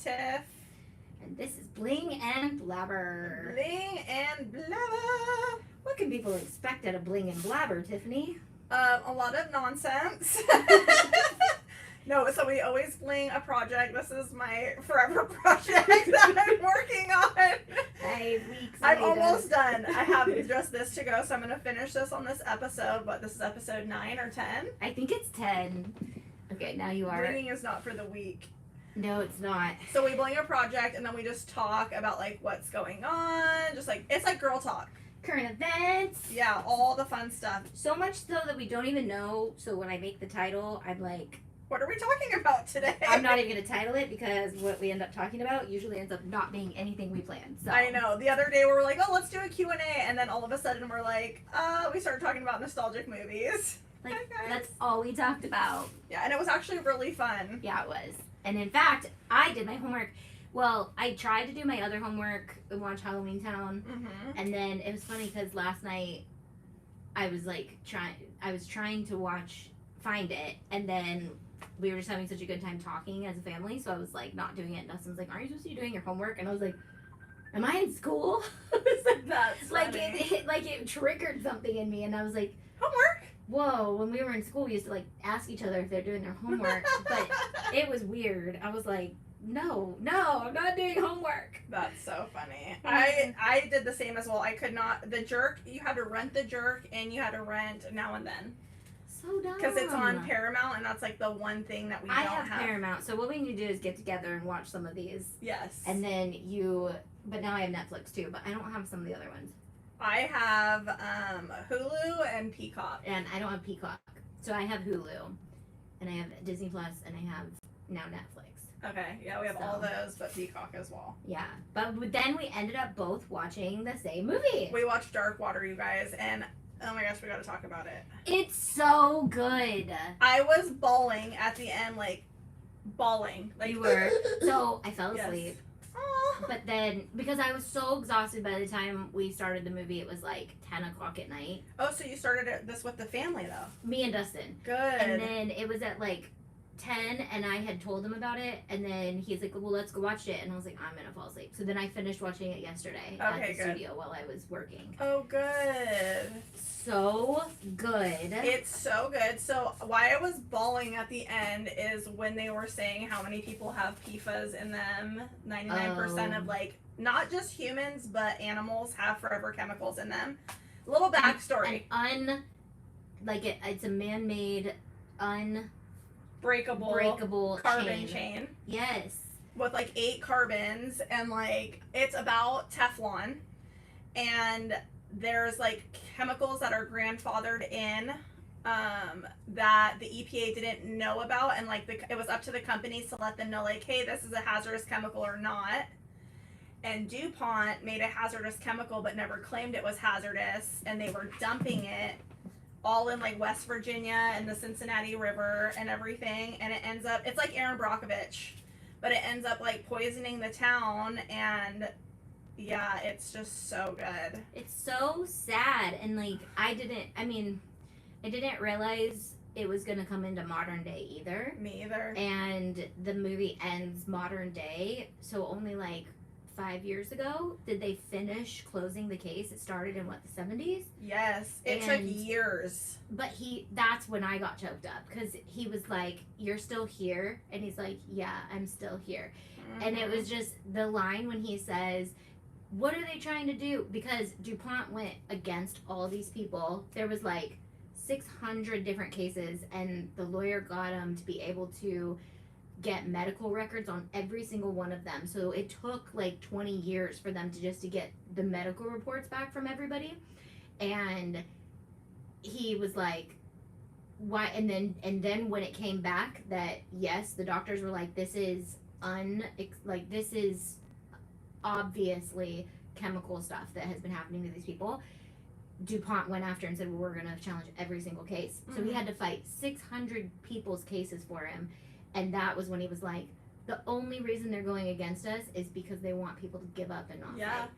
Tiff. And this is Bling and Blabber. Bling and Blabber. What can people expect out of Bling and Blabber, Tiffany? A lot of nonsense. No, so we always bling a project. This is my forever project that I'm working on. 5 weeks I'm later. almost done. I have just this to go, so I'm going to finish this on this episode. But this is episode 9 or 10. I think it's 10. Okay, now you are. Blinging is not for the weak. No, it's not. So we bling a project, and then we just talk about, like, what's going on. Just, like, it's like girl talk. Current events. Yeah, all the fun stuff. So much so that we don't even know. So when I make the title, I'm like, What are we talking about today? I'm not even going to title it because what we end up talking about usually ends up not being anything we planned. So. I know. The other day we were like, oh, let's do a Q&A. And then all of a sudden we're like, we started talking about nostalgic movies. Like, Okay. that's all we talked about. Yeah, and it was actually really fun. Yeah, it was. And in fact, I did my homework. Well, I tried to do my other homework and watch Halloween Town. Mm-hmm. And then it was funny because last night I was like trying to find it. And then we were just having such a good time talking as a family. So I was like not doing it. And Dustin was like, aren't you supposed to be doing your homework? And I was like, am I in school? That's like funny. it triggered something in me. And I was like, Homework? whoa, when we were in school, we used to like ask each other if they're doing their homework, but it was weird. I was like, no, I'm not doing homework. That's so funny. I did the same as well. I could not, the Jerk, you had to rent the Jerk and you had to rent Now and Then. So dumb. Because it's on Paramount and that's like the one thing that we don't have. Paramount, so what we need to do is get together and watch some of these. Yes. And then but now I have Netflix too, but I don't have some of the other ones. I have Hulu and Peacock. And I don't have Peacock. So I have Hulu, and I have Disney Plus, and I have now Netflix. Okay, yeah, we have all those, but Peacock as well. Yeah, but then we ended up both watching the same movie. We watched Dark Water, you guys, and oh my gosh, we gotta talk about it. It's so good. I was bawling at the end, like, bawling. Like, You were. So I fell Yes. asleep. Aw. But then, because I was so exhausted by the time we started the movie, it was like 10 o'clock at night. Oh, so you started this with the family, though. Me and Dustin. Good. And then it was at like 10, and I had told him about it, and then he's like, well, let's go watch it. And I was like, I'm going to fall asleep. So then I finished watching it yesterday at the studio while I was working. Oh, good. So good. It's so good. So why I was bawling at the end is when they were saying how many people have PFAS in them. 99% of, like, not just humans, but animals have forever chemicals in them. Little backstory. It's a man-made, breakable carbon chain. chain. Yes. With like 8 carbons, and like it's about Teflon, and there's like chemicals that are grandfathered in that the EPA didn't know about, and like it was up to the companies to let them know, like, hey, this is a hazardous chemical or not. And DuPont made a hazardous chemical but never claimed it was hazardous, and they were dumping it all in like West Virginia and the Cincinnati River and everything, and it ends up, it's like Aaron Brockovich, but it ends up like poisoning the town. And yeah, it's just so good. It's so sad, and like I didn't realize it was gonna come into modern day either. Me either. And the movie ends modern day, so only like 5 years ago did they finish closing the case. It started in what, the 70s? Yes, it took years. But that's when I got choked up, because he was like, you're still here? And he's like, yeah, I'm still here. Mm-hmm. And it was just the line when he says, what are they trying to do? Because DuPont went against all these people. There was like 600 different cases, and the lawyer got him to be able to get medical records on every single one of them. So it took like 20 years for them to get the medical reports back from everybody. And he was like, why? And then when it came back that yes, the doctors were like, this is obviously chemical stuff that has been happening to these people. DuPont went after and said, well, we're going to challenge every single case. Mm-hmm. So he had to fight 600 people's cases for him. And that was when he was like, the only reason they're going against us is because they want people to give up and not fight.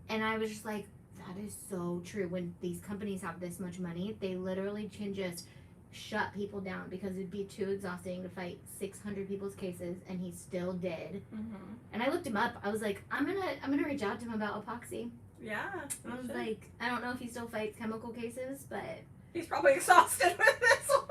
And I was just like, that is so true. When these companies have this much money, they literally can just shut people down because it'd be too exhausting to fight 600 people's cases, and he still did. Mm-hmm. I looked him up. I was like, I'm gonna reach out to him about epoxy. Yeah. I was like, I don't know if he still fights chemical cases, but he's probably exhausted with this one.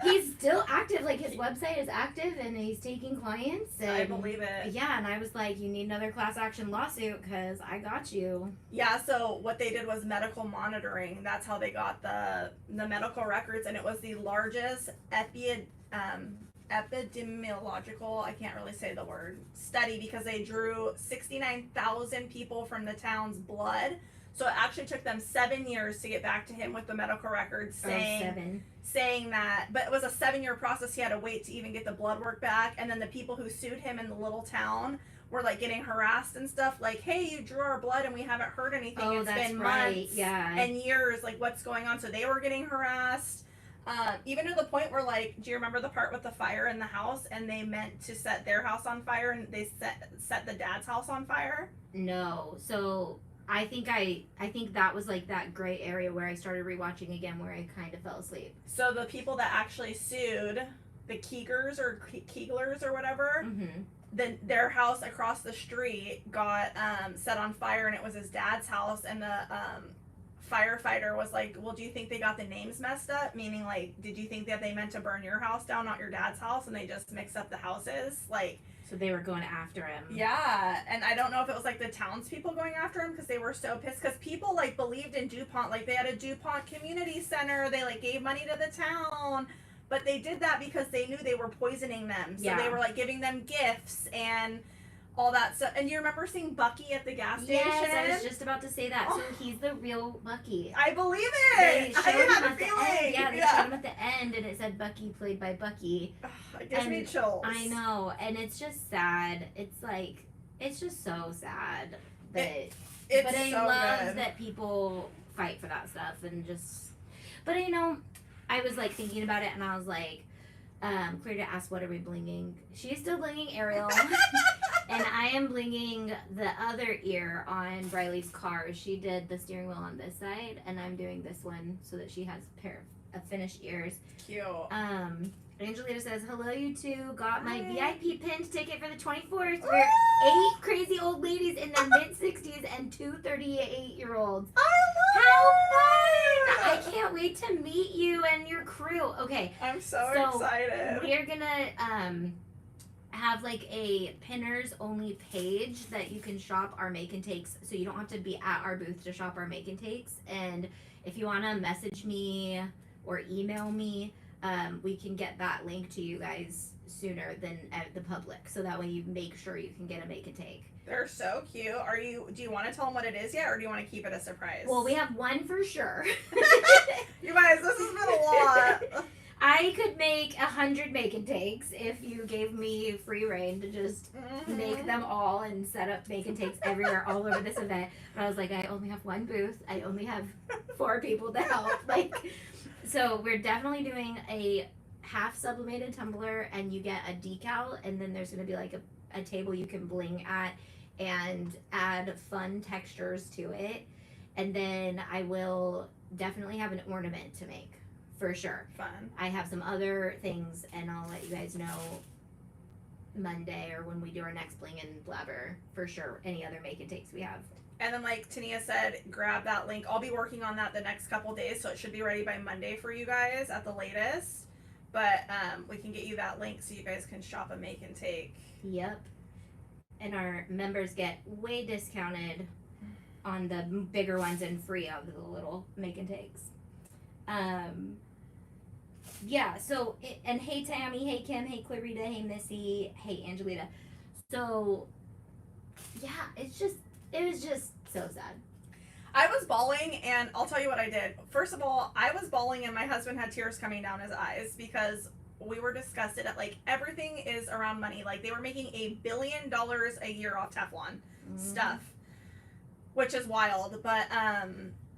he's still active. Like, his website is active, and he's taking clients. And, I believe it. Yeah, and I was like, you need another class action lawsuit because I got you. Yeah, so what they did was medical monitoring. That's how they got the medical records, and it was the largest epidemiological, I can't really say the word, study, because they drew 69,000 people from the town's blood. So it actually took them 7 years to get back to him with the medical records saying that, but it was a 7-year process. He had to wait to even get the blood work back. And then the people who sued him in the little town were like getting harassed and stuff, like, hey, you drew our blood and we haven't heard anything. Oh, it's that's been right. months Yeah. and years, like, what's going on? So they were getting harassed. Even to the point where, like, do you remember the part with the fire in the house, and they meant to set their house on fire, and they set the dad's house on fire? No. So I think that was like that gray area where I started rewatching again, where I kind of fell asleep. So the people that actually sued, the Keeglers or whatever, then their house across the street got set on fire, and it was his dad's house, and the firefighter was like, well, do you think they got the names messed up? Meaning, like, did you think that they meant to burn your house down, not your dad's house, and they just mixed up the houses? Like, so they were going after him. Yeah, and I don't know if it was like the townspeople going after him because they were so pissed, because people like believed in DuPont. Like, they had a DuPont community center, they like gave money to the town, but they did that because they knew they were poisoning them. So they were like giving them gifts and all that stuff. And you remember seeing Bucky at the gas station? Yes, I was just about to say that. So he's the real Bucky. I believe it. I had a feeling. Yeah, they showed him at the end, and it said Bucky played by Bucky. It gives me chills. I know, and it's just sad. It's like, it's just so sad that. But I love that people fight for that stuff and just. But you know, I was like thinking about it, and I was like, Clarita asked, what are we blinging? She's still blinging Ariel. And I am blinging the other ear on Briley's car. She did the steering wheel on this side, and I'm doing this one so that she has a pair of finished ears. Cute. Angelita says, hello, you two. Got my VIP pinned ticket for the 24th. We're 8 crazy old ladies in their mid-60s and 2 38-year-olds. How fun! I can't wait to meet you and your crew. Okay. I'm so excited. We're gonna have like a pinners only page that you can shop our make and takes, so you don't have to be at our booth to shop our make and takes. And if you want to message me or email me, we can get that link to you guys sooner than at the public, so that way you make sure you can get a make and take. They're so cute. Do you want to tell them what it is yet, or do you want to keep it a surprise? Well, we have one for sure. You guys, this has been a lot. I could make 100 make and takes if you gave me free reign to just make them all and set up make and takes everywhere all over this event. But I was like, I only have one booth. I only have 4 people to help. Like, so we're definitely doing a half sublimated tumbler, and you get a decal, and then there's going to be like a table you can bling at and add fun textures to it. And then I will definitely have an ornament to make. For sure. Fun. I have some other things, and I'll let you guys know Monday or when we do our next Bling and Blabber for sure. Any other make and takes we have. And then, like Tania said, grab that link. I'll be working on that the next couple days, so it should be ready by Monday for you guys at the latest. But we can get you that link so you guys can shop a make and take. Yep. And our members get way discounted on the bigger ones and free on the little make and takes. Yeah, so, and hey Tammy, hey Kim, hey Clarita, hey Missy, hey Angelita. So, yeah, it was just so sad. I was bawling, and I'll tell you what I did. First of all, I was bawling, and my husband had tears coming down his eyes because we were disgusted at, like, everything is around money. Like, they were making $1 billion a year off Teflon stuff, which is wild. But,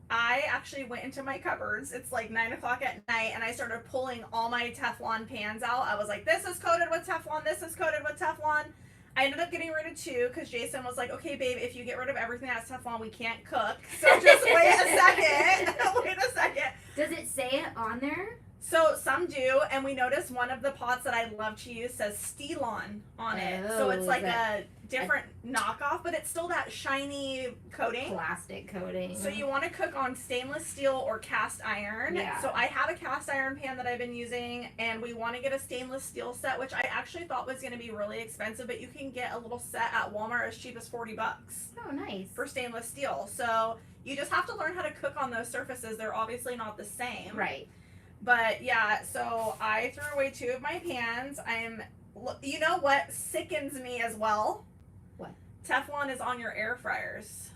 I actually went into my cupboards. It's like 9 o'clock at night, and I started pulling all my Teflon pans out. I was like, this is coated with Teflon. This is coated with Teflon. I ended up getting rid of 2 because Jason was like, okay, babe, if you get rid of everything that's Teflon, we can't cook. So just wait a second. Wait a second. Does it say it on there? So some do, and we noticed one of the pots that I love to use says Stelon on it. So it's like a different knockoff, but it's still that shiny coating. Plastic coating. So you want to cook on stainless steel or cast iron. Yeah. So I have a cast iron pan that I've been using, and we want to get a stainless steel set, which I actually thought was going to be really expensive, but you can get a little set at Walmart as cheap as $40 Oh, nice. for stainless steel. So you just have to learn how to cook on those surfaces. They're obviously not the same. Right. But yeah, so I threw away 2 of my pans. You know what sickens me as well? What? Teflon is on your air fryers.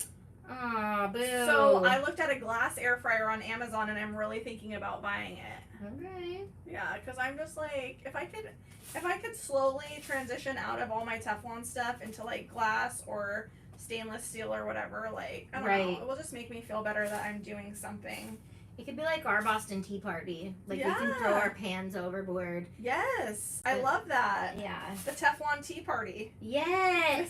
Aw, boo. So I looked at a glass air fryer on Amazon, and I'm really thinking about buying it. Okay. Yeah, because I'm just like, if I could slowly transition out of all my Teflon stuff into like glass or stainless steel or whatever, like I don't know, it will just make me feel better that I'm doing something. It could be like our Boston Tea Party. Like, we can throw our pans overboard. Yes, I love that. Yeah. The Teflon Tea Party. Yes!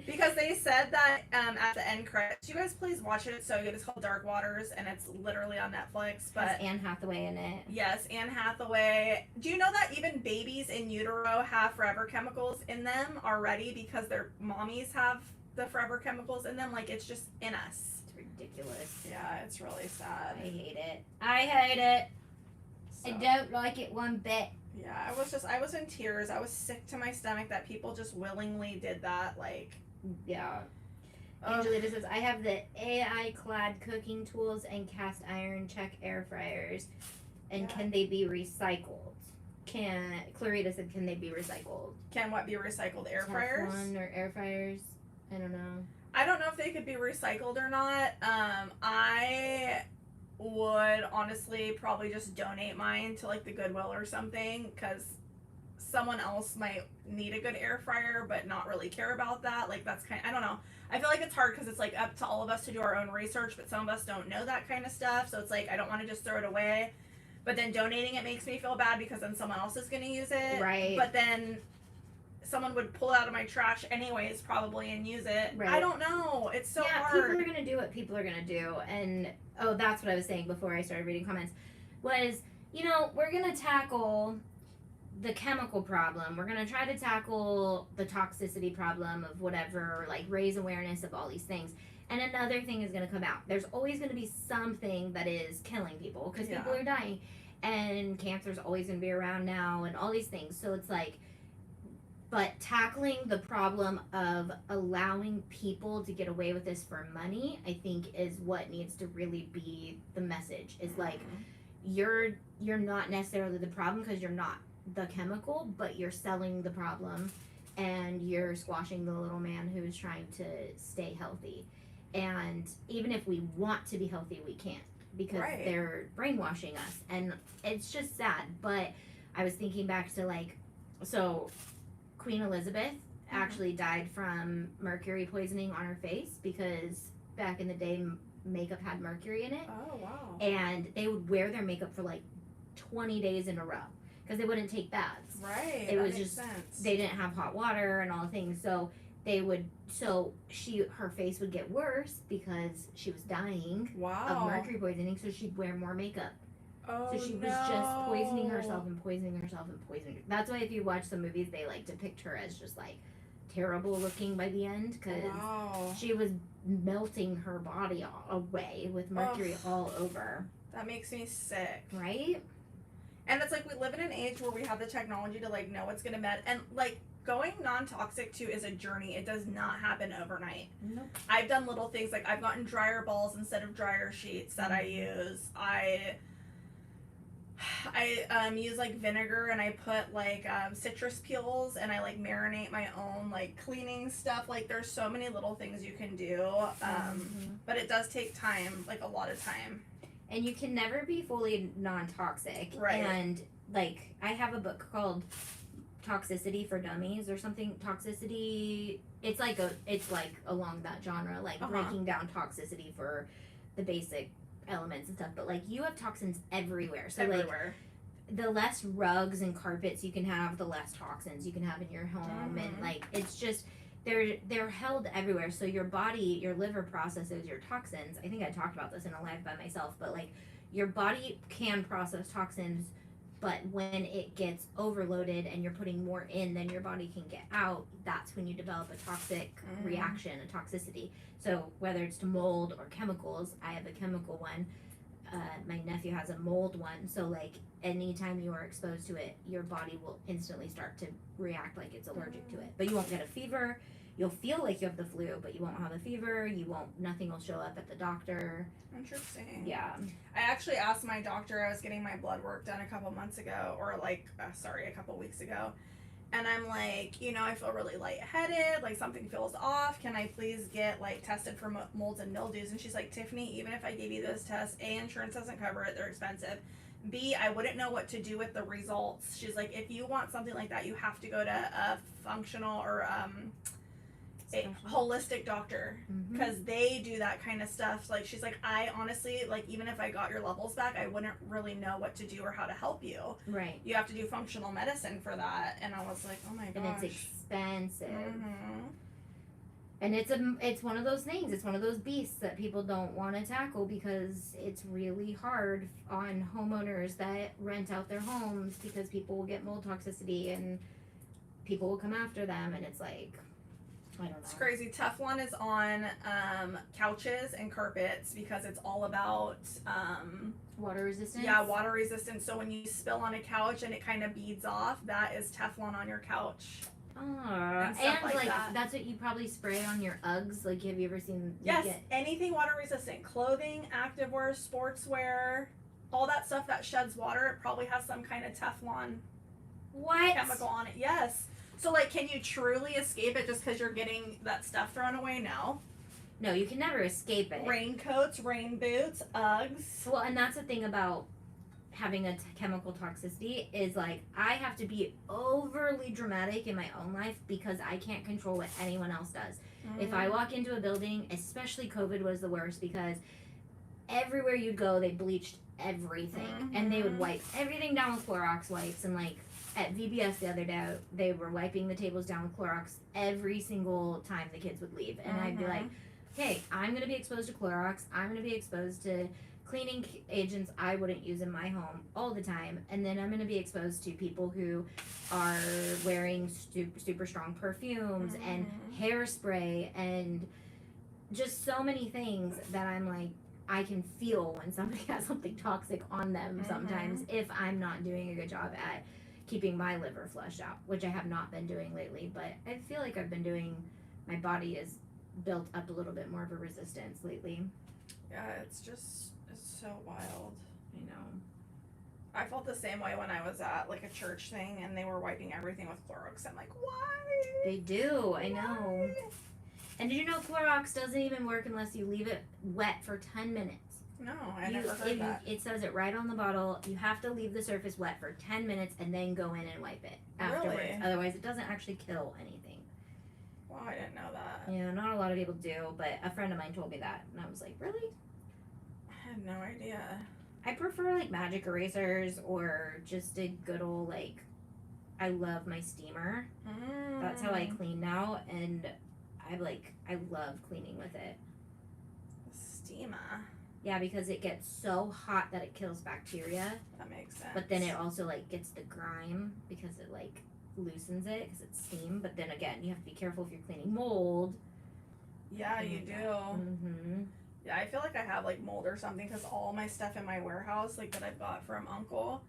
Because they said that at the end credits, you guys please watch it. It's so good. It's called Dark Waters, and it's literally on Netflix. But has Anne Hathaway in it. Yes, Anne Hathaway. Do you know that even babies in utero have forever chemicals in them already because their mommies have the forever chemicals in them? Like, it's just in us. It's ridiculous. Yeah, it's really sad. I hate it. I hate it. So, I don't like it one bit. yeah, I was in tears. I was sick to my stomach that people just willingly did that. Like, yeah. Angelita says, I have the AI clad cooking tools and cast iron check air fryers. And can they be recycled? Clarita said, can they be recycled? Can what be recycled? Air fryers? Teflon or air fryers? I don't know. I don't know if they could be recycled or not. I would honestly probably just donate mine to like the Goodwill or something, because someone else might need a good air fryer but not really care about that. Like, that's I don't know. I feel like it's hard because it's like up to all of us to do our own research, but some of us don't know that kind of stuff. So it's like, I don't want to just throw it away, but then donating it makes me feel bad because then someone else is going to use it. Right. But then someone would pull it out of my trash anyways probably and use it. Right. I don't know. It's so hard. People are going to do what people are going to do. And, oh, that's what I was saying before I started reading comments, was, we're going to tackle the chemical problem. We're going to try to tackle the toxicity problem of whatever, like raise awareness of all these things. And another thing is going to come out. There's always going to be something that is killing people because people are dying. And cancer's always going to be around now and all these things. So it's like, but tackling the problem of allowing people to get away with this for money, I think is what needs to really be the message. Is like, you're not necessarily the problem because you're not the chemical, but you're selling the problem and you're squashing the little man who's trying to stay healthy. And even if we want to be healthy, we can't because they're brainwashing us. And it's just sad. But I was thinking back to so Queen Elizabeth actually died from mercury poisoning on her face because back in the day makeup had mercury in it. Oh, wow. And they would wear their makeup for 20 days in a row because they wouldn't take baths. Right. It was makes just sense. They didn't have hot water and all the things, so her face would get worse because she was dying of mercury poisoning, so she'd wear more makeup. Oh, so she was just poisoning herself and poisoning herself and poisoning. That's why if you watch some movies, they depict her as just terrible looking by the end because she was melting her body away with mercury all over. That makes me sick. Right? And it's we live in an age where we have the technology to know what's gonna and going non-toxic too is a journey. It does not happen overnight. Nope. I've done little things I've gotten dryer balls instead of dryer sheets that I use. I use vinegar and I put citrus peels and I marinate my own cleaning stuff. There's so many little things you can do, but it does take time, a lot of time. And you can never be fully non-toxic. Right. And I have a book called Toxicity for Dummies or something. Toxicity. It's along that genre, breaking down toxicity for the basic elements and stuff. But you have toxins everywhere. So everywhere. The less rugs and carpets you can have, the less toxins you can have in your home, and it's just they're held everywhere. So your body, your liver processes your toxins. I think I talked about this in a live by myself, but your body can process toxins, but when it gets overloaded and you're putting more in than your body can get out, that's when you develop a toxic reaction, a toxicity. So whether it's to mold or chemicals, I have a chemical one. My nephew has a mold one. So like anytime you are exposed to it, your body will instantly start to react like it's allergic to it. But you won't get a fever. You'll feel like you have the flu, but you won't have a fever. Nothing will show up at the doctor. Interesting. Yeah. I actually asked my doctor, I was getting my blood work done a couple months ago, or a couple weeks ago. And I'm like, you know, I feel really lightheaded, like something feels off. Can I please get like tested for molds and mildews? And she's like, Tiffany, even if I gave you those tests, A, insurance doesn't cover it, they're expensive. B, I wouldn't know what to do with the results. She's like, if you want something like that, you have to go to a functional or a holistic doctor, because they do that kind of stuff. Like she's like, I honestly, like, even if I got your levels back, I wouldn't really know what to do or how to help you. Right. You have to do functional medicine for that. And I was like, oh my gosh. And it's expensive. And it's one of those things. It's one of those beasts that people don't want to tackle because it's really hard on homeowners that rent out their homes, because people will get mold toxicity and people will come after them, and it's like, I don't know. It's crazy. Teflon is on couches and carpets because it's all about water resistance. Yeah, water resistance. So when you spill on a couch and it kind of beads off, that is Teflon on your couch. And like that's what you probably spray on your Uggs. Like, have you ever seen? Yes, anything water resistant, clothing, activewear, sportswear, all that stuff that sheds water, it probably has some kind of Teflon chemical on it. Yes. So, like, can you truly escape it just because you're getting that stuff thrown away? No. No, you can never escape it. Raincoats, rain boots, Uggs. Well, and that's the thing about having a chemical toxicity is, like, I have to be overly dramatic in my own life because I can't control what anyone else does. If I walk into a building, especially COVID was the worst because everywhere you'd go, they bleached everything. And they would wipe everything down with Clorox wipes, and, like, at VBS the other day, they were wiping the tables down with Clorox every single time the kids would leave. And I'd be like, okay, I'm going to be exposed to Clorox. I'm going to be exposed to cleaning agents I wouldn't use in my home all the time. And then I'm going to be exposed to people who are wearing super strong perfumes and hairspray and just so many things that I'm like, I can feel when somebody has something toxic on them sometimes if I'm not doing a good job at keeping my liver flushed out, which I have not been doing lately, but I feel like I've been doing, my body is built up a little bit more of a resistance lately. Yeah, it's so wild. I know. I felt the same way when I was at like a church thing and they were wiping everything with Clorox. I'm like, why? They do, I know. And did you know Clorox doesn't even work unless you leave it wet for 10 minutes? No, I never heard that. It says it right on the bottle. You have to leave the surface wet for 10 minutes and then go in and wipe it afterwards. Really? Otherwise, it doesn't actually kill anything. Wow, I didn't know that. Yeah, not a lot of people do, but a friend of mine told me that, and I was like, really? I had no idea. I prefer, like, magic erasers or just a good old, like, I love my steamer. That's how I clean now, and I love cleaning with it. Steamer. Yeah, because it gets so hot that it kills bacteria. That makes sense. But then it also, like, gets the grime because it, like, loosens it because it's steam. But then again, you have to be careful if you're cleaning mold. Yeah, you do. Yeah, I feel like I have like mold or something because all my stuff in my warehouse, like that I've got from Uncle,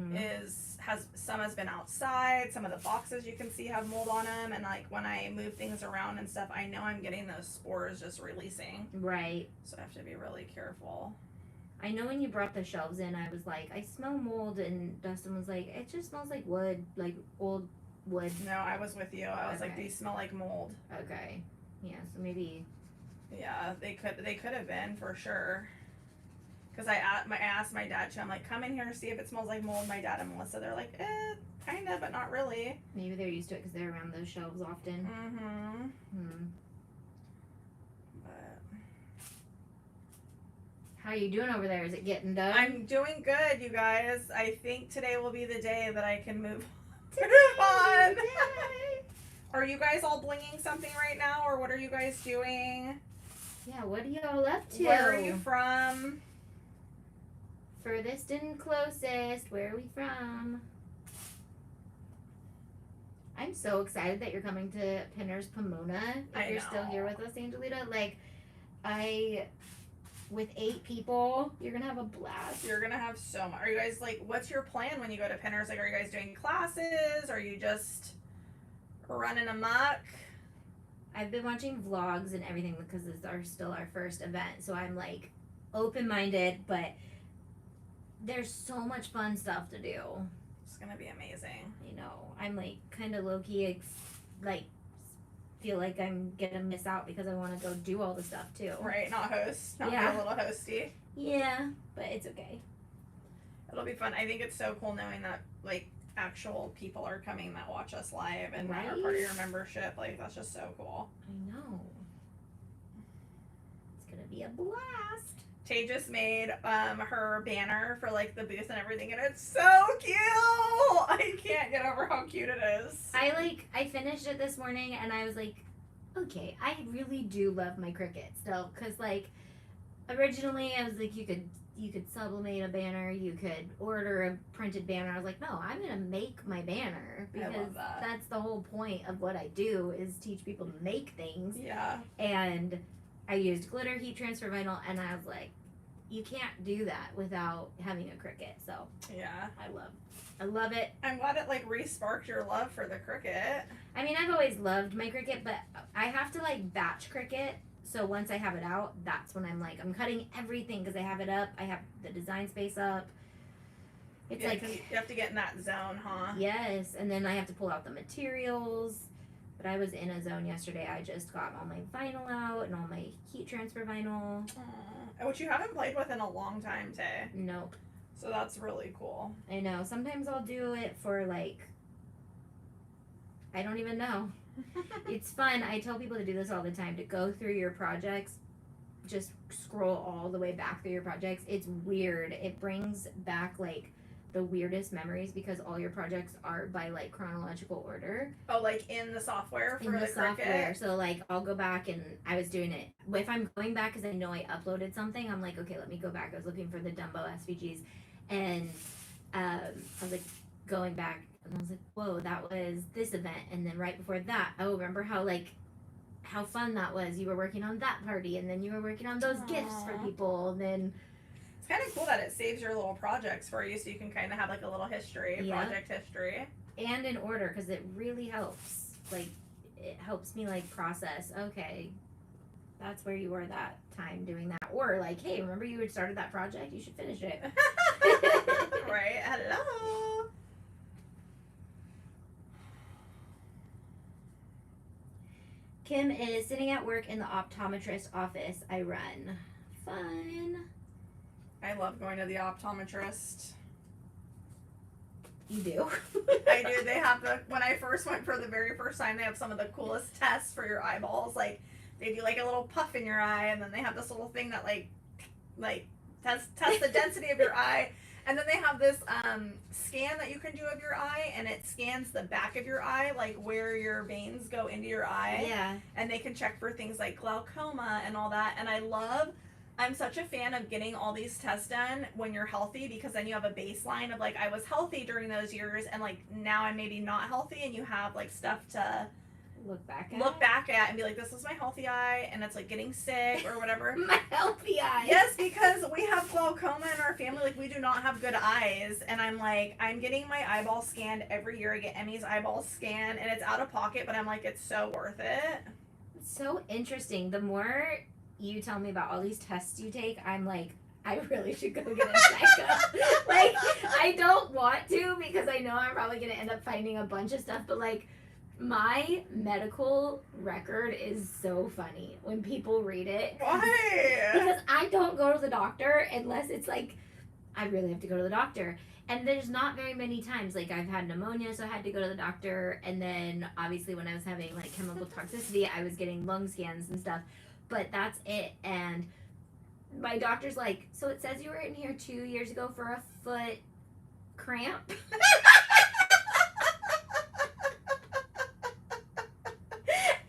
has been outside. Some of the boxes you can see have mold on them, and like when I move things around and stuff, I know I'm getting those spores just releasing. Right. So I have to be really careful. I know when you brought the shelves in, I was like, I smell mold, and Dustin was like, it just smells like wood, like old wood. No, I was with you. I was like, these smell like mold. Okay. Yeah, so maybe. Yeah, they could have been for sure. Because I asked my dad too. I'm like, come in here and see if it smells like mold. My dad and Melissa, they're like, kind of, but not really. Maybe they're used to it because they're around those shelves often. But how are you doing over there? Is it getting done? I'm doing good, you guys. I think today will be the day that I can move on. Are you guys all blinging something right now, or what are you guys doing? Yeah, what are y'all up to? Where are you from? Furthest and closest. Where are we from? I'm so excited that you're coming to Pinners Pomona. If you're still here with us, Angelita. Like, with 8 people, you're gonna have a blast. You're gonna have so much. Are you guys like, what's your plan when you go to Pinners? Like, are you guys doing classes? Are you just running amok? I've been watching vlogs and everything because this is still our first event. So I'm like open-minded, but there's so much fun stuff to do. It's gonna be amazing. You know, I'm like kind of low-key like feel like I'm gonna miss out because I want to go do all the stuff too. Right, not host, not be a little hosty. Yeah, but it's okay. It'll be fun. I think it's so cool knowing that like actual people are coming that watch us live and are part of your membership. Like, that's just so cool. I know. It's gonna be a blast. Tay just made her banner for like the booth and everything, and it's so cute. I can't get over how cute it is. I finished it this morning and I was like, okay, I really do love my Cricut still, because like originally I was like, you could sublimate a banner, you could order a printed banner. I was like, no, I'm gonna make my banner, because that's the whole point of what I do, is teach people to make things. Yeah. And I used glitter heat transfer vinyl, and I was like, you can't do that without having a Cricut. So yeah, I love it. I'm glad it like re-sparked your love for the Cricut. I mean, I've always loved my Cricut, but I have to like batch Cricut. So once I have it out, that's when I'm like, I'm cutting everything because I have it up. I have the design space up. It's like, you have to get in that zone, huh? Yes, and then I have to pull out the materials. But I was in a zone yesterday. I just got all my vinyl out and all my heat transfer vinyl. Which you haven't played with in a long time, Tay. Nope. So that's really cool. I know. Sometimes I'll do it for like, I don't even know. It's fun. I tell people to do this all the time, to go through your projects. Just scroll all the way back through your projects. It's weird. It brings back like the weirdest memories because all your projects are by like chronological order. Oh, like in the software for in the software. Cricut? So like I'll go back, and I was doing it. If I'm going back because I know I uploaded something, I'm like, okay, let me go back. I was looking for the Dumbo SVGs, and I was like going back, and I was like, whoa, that was this event, and then right before that, oh, remember how fun that was. You were working on that party, and then you were working on those gifts for people, and then it's kind of cool that it saves your little projects for you, so you can kind of have like a little history, project history. And in order, because it really helps. Like, it helps me like process, okay, that's where you were that time doing that. Or like, hey, remember you had started that project? You should finish it. Right. Hello. Kim is sitting at work in the optometrist office I run. Fun. I love going to the optometrist. You do? I do. They have when I first went for the very first time, they have some of the coolest tests for your eyeballs. Like, they do like a little puff in your eye, and then they have this little thing that like tests the density of your eye. And then they have this scan that you can do of your eye, and it scans the back of your eye, like where your veins go into your eye. Yeah. And they can check for things like glaucoma and all that. And I'm such a fan of getting all these tests done when you're healthy, because then you have a baseline of like, I was healthy during those years, and like now I'm maybe not healthy, and you have like stuff to look back at and be like, this is my healthy eye, and it's like getting sick or whatever. My healthy eye. Yes, because we have glaucoma in our family. Like, we do not have good eyes, and I'm like, I'm getting my eyeball scanned every year. I get Emmy's eyeball scanned, and it's out of pocket, but I'm like, it's so worth it. It's so interesting. The more you tell me about all these tests you take, I'm like, I really should go get a checkup. Like, I don't want to, because I know I'm probably going to end up finding a bunch of stuff, but like, my medical record is so funny when people read it. Why? Because I don't go to the doctor unless it's like, I really have to go to the doctor. And there's not very many times. Like, I've had pneumonia, so I had to go to the doctor. And then, obviously, when I was having, like, chemical toxicity, I was getting lung scans and stuff. But that's it. And my doctor's like, so it says you were in here 2 years ago for a foot cramp?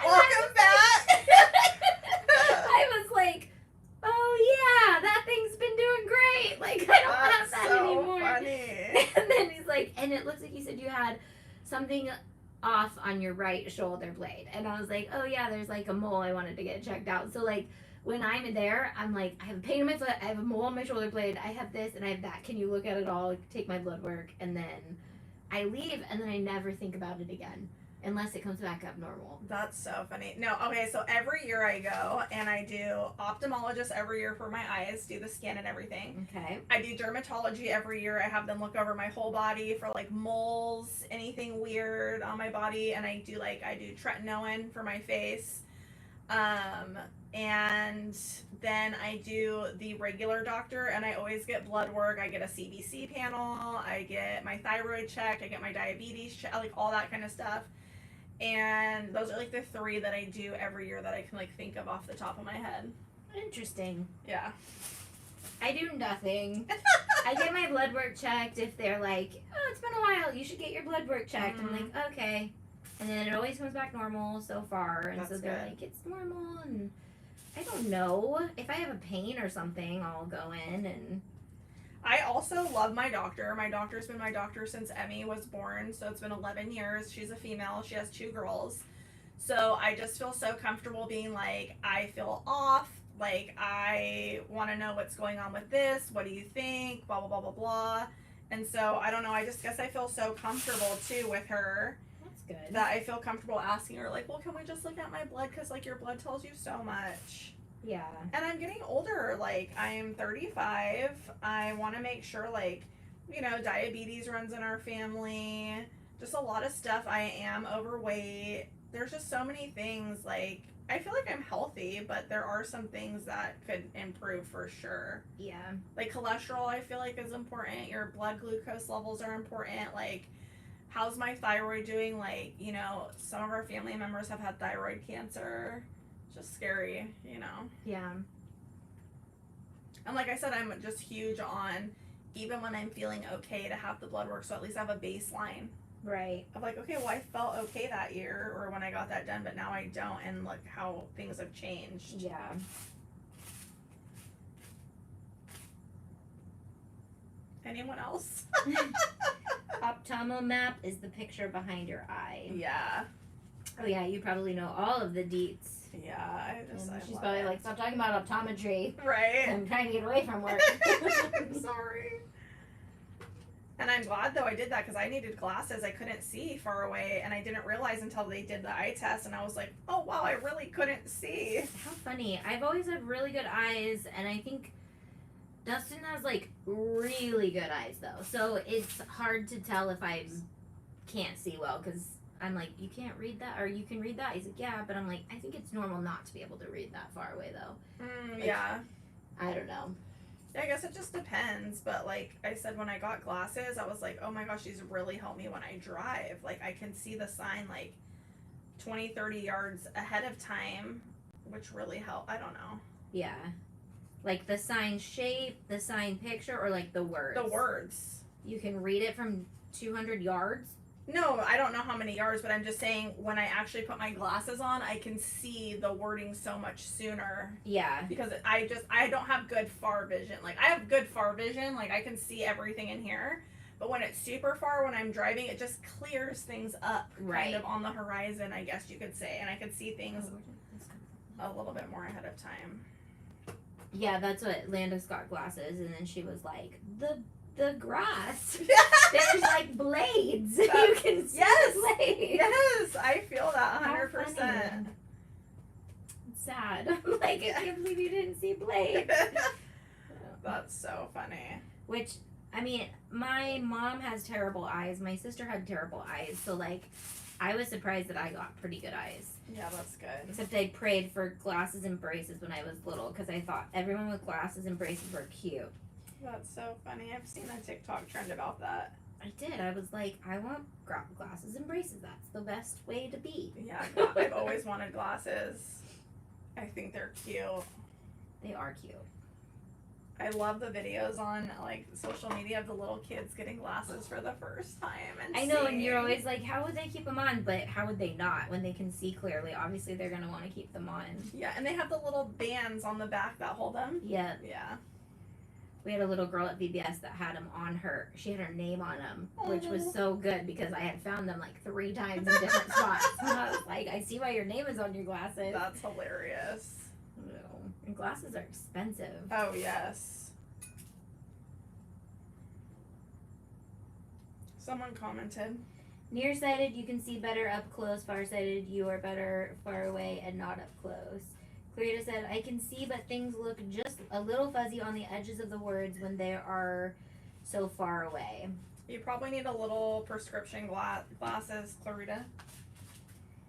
Welcome back! I was like, oh yeah, that thing's been doing great. Like, I don't have something off on your right shoulder blade. And I was like, oh yeah, there's like a mole I wanted to get checked out. So like when I'm there, I'm like, I have a pain in my foot, I have a mole on my shoulder blade, I have this and I have that. Can you look at it all, take my blood work? And then I leave and then I never think about it again. Unless it comes back up normal. That's so funny. No, okay, so every year I go and I do ophthalmologist every year for my eyes, do the scan and everything. Okay. I do dermatology every year. I have them look over my whole body for like moles, anything weird on my body, and I do tretinoin for my face. And then I do the regular doctor, and I always get blood work. I get a CBC panel, I get my thyroid checked, I get my diabetes checked, like all that kind of stuff. And those are like the 3 that I do every year that I can like think of off the top of my head. Interesting. Yeah. I do nothing. I get my blood work checked if they're like, oh, it's been a while, you should get your blood work checked. I'm like, okay. And then it always comes back normal so far. And That's so they're good. like, it's normal. And I don't know. If I have a pain or something, I'll go in and... I also love my doctor. My doctor's been my doctor since Emmy was born, so it's been 11 years. She's a female. She has 2 girls. So I just feel so comfortable being like, I feel off. Like, I want to know what's going on with this. What do you think? Blah, blah, blah, blah, blah. And so, I don't know. I just guess I feel so comfortable, too, with her. That's good. That I feel comfortable asking her, like, well, can we just look at my blood? Because, like, your blood tells you so much. Yeah. And I'm getting older. Like, I'm 35. I want to make sure, like, you know, diabetes runs in our family. Just a lot of stuff. I am overweight. There's just so many things. Like, I feel like I'm healthy, but there are some things that could improve for sure. Yeah. Like, cholesterol, I feel like is important. Your blood glucose levels are important. Like, how's my thyroid doing? Like, you know, some of our family members have had thyroid cancer. Just scary, you know. Yeah. And like I said, I'm just huge on, even when I'm feeling okay, to have the blood work, so at least I have a baseline Right. of like, okay, well, I felt okay that year or when I got that done, but now I don't, and look how things have changed. Yeah. Anyone else? Optimal map is the picture behind your eye. Yeah. Oh yeah, you probably know all of the deets. Yeah, I She's love probably it. like, stop talking about optometry. Right. I'm trying to get away from work. I'm sorry. And I'm glad though I did that, because I needed glasses. I couldn't see far away, and I didn't realize until they did the eye test, and I was like, oh wow, I really couldn't see. How funny. I've always had really good eyes, and I think Dustin has like really good eyes though. So it's hard to tell if I can't see well, because I'm like, you can't read that, or you can read that. He's like, yeah, but I'm like, I think it's normal not to be able to read that far away though. Like, Yeah. I don't know. Yeah, I guess it just depends, but like I said, when I got glasses, I was like, oh my gosh, these really help me when I drive. Like, I can see the sign like 20, 30 yards ahead of time, which really helped. I don't know. Yeah. Like the sign shape, the sign picture, or like the words? The words. You can read it from 200 yards? No, I don't know how many yards, but I'm just saying when I actually put my glasses on, I can see the wording so much sooner. Yeah. Because I don't have good far vision. Like, I have good far vision. Like, I can see everything in here. But when it's super far, when I'm driving, it just clears things up. Right. Kind of on the horizon, I guess you could say. And I could see things a little bit more ahead of time. Yeah, that's what Landis got glasses, and then she was like, the grass. There's like blades. You can see Yes. the blades. Yes, I feel that How 100%. funny. It's sad. I'm like, I can't believe you didn't see blades. That's so funny. Which, I mean, my mom has terrible eyes. My sister had terrible eyes. So, like, I was surprised that I got pretty good eyes. Yeah, that's good. Except I prayed for glasses and braces when I was little, because I thought everyone with glasses and braces were cute. That's so funny. I've seen a TikTok trend about that. I did. I was like, I want glasses and braces. That's the best way to be. Yeah, I've always wanted glasses. I think they're cute. They are cute. I love the videos on like social media of the little kids getting glasses for the first time. And I know, and seeing. you're always like, how would they keep them on? But how would they not when they can see clearly? Obviously, they're going to want to keep them on. Yeah, and they have the little bands on the back that hold them. Yeah. Yeah. We had a little girl at VBS that had them on her. She had her name on them, which was so good because I had found them like 3 times in different spots. And I was like, I see why your name is on your glasses. That's hilarious. No. And glasses are expensive. Oh, yes. Someone commented. Nearsighted, you can see better up close. Farsighted, you are better far away and not up close. Clarita said, I can see, but things look just a little fuzzy on the edges of the words when they are so far away. You probably need a little prescription glasses, Clarita.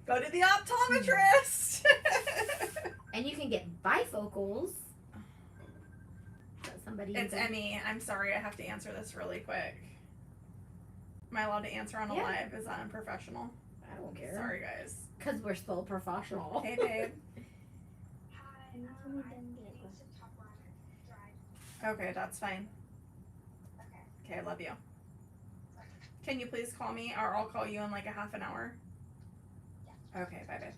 Go to the optometrist! And you can get bifocals. Somebody It's Emmy. I'm sorry, I have to answer this really quick. Am I allowed to answer on a live? Is that unprofessional? I don't care. Sorry, guys. Because we're still professional. Hey, babe. Okay, that's fine. Okay, I love you. Can you please call me, or I'll call you in like a half an hour? Okay, bye, babe.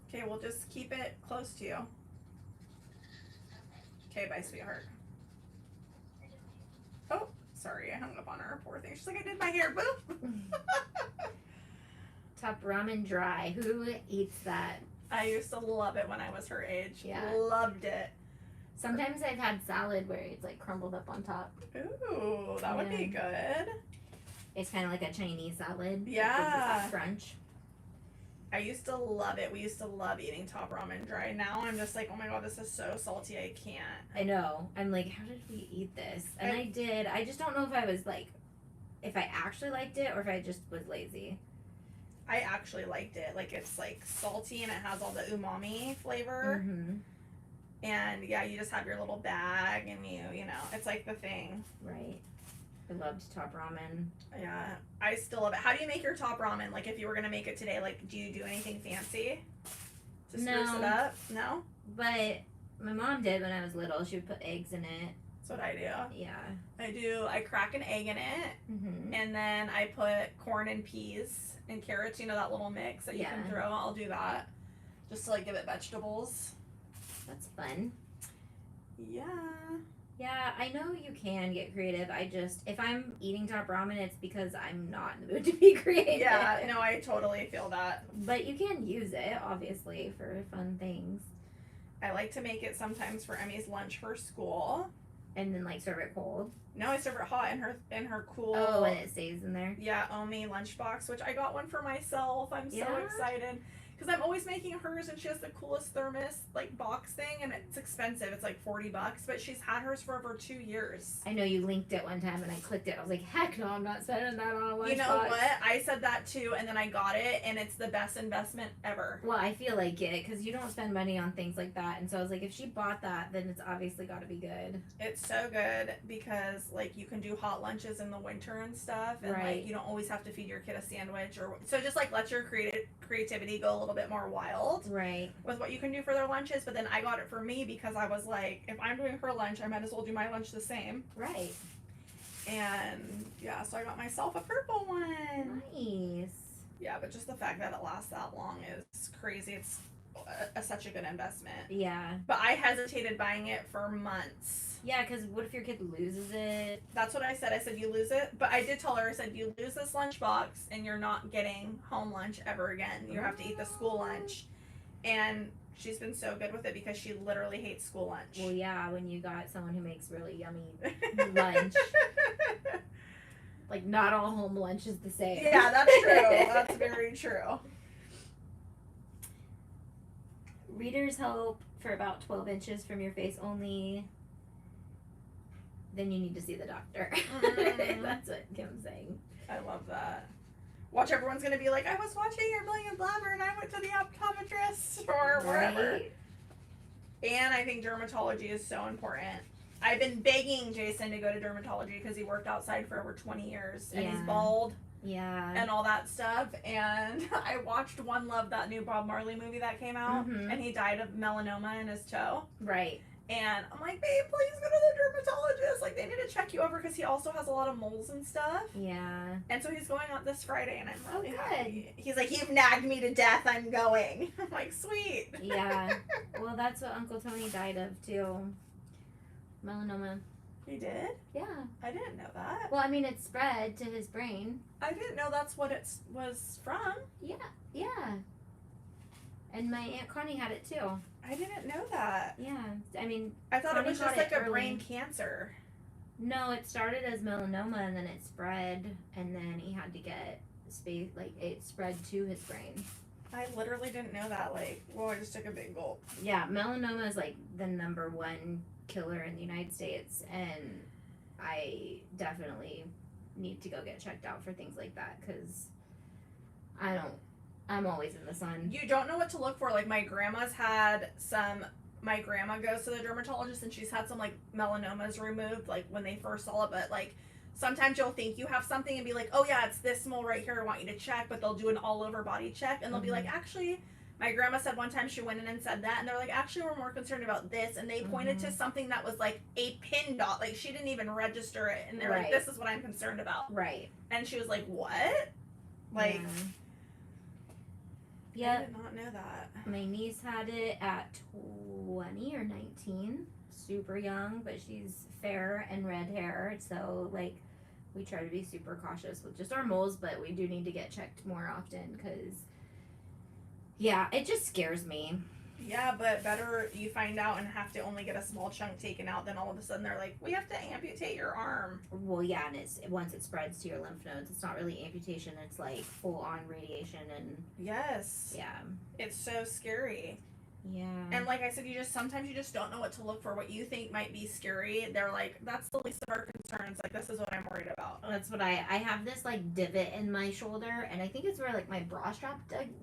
Okay, we'll just keep it close to you. Okay, bye, sweetheart. Oh, sorry, I hung up on her. Poor thing. She's like, I did my hair. Boop. Top ramen dry. Who eats that? I used to love it when I was her age. Yeah. Loved it. Sometimes I've had salad where it's like crumbled up on top. Ooh, that would be good. It's kind of like a Chinese salad. Yeah. Crunch. I used to love it. We used to love eating top ramen dry. Now I'm just like, oh my god, this is so salty. I can't. I know. I'm like, how did we eat this? And I did. I just don't know if I was like, if I actually liked it or if I just was lazy. I actually liked it. Like, it's like salty and it has all the umami flavor. Mm-hmm. And yeah, you just have your little bag and you know, it's like the thing. Right. I loved top ramen. Yeah, I still love it. How do you make your top ramen? Like, if you were gonna make it today, like, do you do anything fancy to spruce it up? No? But my mom did when I was little. She would put eggs in it. That's what I do. Yeah. I crack an egg in it, and then I put corn and peas and carrots, you know, that little mix that you can throw. I'll do that just to, like, give it vegetables. That's fun. Yeah. Yeah, I know you can get creative. I just, if I'm eating top ramen, it's because I'm not in the mood to be creative. Yeah, no, I totally feel that. But you can use it, obviously, for fun things. I like to make it sometimes for Emmy's lunch for school. And then, like, serve it cold? No, I serve it hot in her cool. Oh, and it stays in there? Yeah, Omi lunchbox, which I got one for myself. I'm so excited. Because I'm always making hers, and she has the coolest thermos, like, box thing, and it's expensive. It's like $40, but she's had hers for over 2 years. I know you linked it one time, and I clicked it. I was like, heck no, I'm not spending that on a lunchbox. You know what? I said that too, and then I got it, and it's the best investment ever. Well, I feel like it, because you don't spend money on things like that, and so I was like, if she bought that, then it's obviously got to be good. It's so good, because, like, you can do hot lunches in the winter and stuff, and, like, you don't always have to feed your kid a sandwich, or so just, like, let your creativity go a little bit more wild. Right. With what you can do for their lunches, but then I got it for me because I was like, if I'm doing her lunch, I might as well do my lunch the same. Right. And yeah, so I got myself a purple one. Nice. Yeah, but just the fact that it lasts that long is crazy. It's such a good investment. Yeah. But I hesitated buying it for months. Yeah, because what if your kid loses it? That's what I said. I said, you lose it. But I did tell her, I said, you lose this lunchbox and you're not getting home lunch ever again. You have to eat the school lunch. And she's been so good with it because she literally hates school lunch. Well, yeah, when you got someone who makes really yummy lunch. Like, not all home lunch is the same. Yeah, that's true. That's very true. Readers hope for about 12 inches from your face only. Then you need to see the doctor. That's what Kim's saying. I love that. Watch, everyone's going to be like, I was watching your Bling and Blabber and I went to the optometrist or wherever. Right? And I think dermatology is so important. I've been begging Jason to go to dermatology because he worked outside for over 20 years and he's bald. Yeah. And all that stuff. And I watched One Love, that new Bob Marley movie that came out, and he died of melanoma in his toe. Right. And I'm like, babe, please go to the dermatologist. Like, they need to check you over because he also has a lot of moles and stuff. Yeah. And so he's going out this Friday, and I'm really good. happy. He's like, you've nagged me to death. I'm going. I'm like, sweet. Yeah. Well, that's what Uncle Tony died of, too. Melanoma. He did? Yeah. I didn't know that. Well, I mean, it spread to his brain. I didn't know that's what it was from. Yeah. Yeah. And my Aunt Connie had it, too. I didn't know that. Yeah. I mean, I thought Connie it was just got like it a early. brain cancer. No, it started as melanoma, and then it spread, and then he had to get space, like, it spread to his brain. I literally didn't know that. Like, whoa, I just took a big gulp. Yeah, melanoma is, like, the #1 killer in the United States, and I definitely need to go get checked out for things like that, because I'm always in the sun. You don't know what to look for. Like, my grandma's had some. My grandma goes to the dermatologist, and she's had some, like, melanomas removed, like, when they first saw it. But, like, sometimes you'll think you have something and be like, oh, yeah, it's this mole right here. I want you to check. But they'll do an all-over body check, and they'll be like, actually, my grandma said one time she went in and said that, and they're like, actually, we're more concerned about this. And they pointed to something that was, like, a pin dot. Like, she didn't even register it. And they're like, this is what I'm concerned about. Right. And she was like, what? Like... Yeah. I did not know that. My niece had it at 20 or 19. Super young, but she's fair and red hair. So, like, we try to be super cautious with just our moles, but we do need to get checked more often because, yeah, it just scares me. Yeah, but better you find out and have to only get a small chunk taken out than all of a sudden they're like, we have to amputate your arm. Well, yeah, and once it spreads to your lymph nodes, it's not really amputation, it's like full on radiation and yes. Yeah. It's so scary. Yeah. And like I said, sometimes you just don't know what to look for. What you think might be scary, they're like, that's the least of our concerns. Like, this is what I'm worried about. That's what I have this like divot in my shoulder, and I think it's where like my bra strap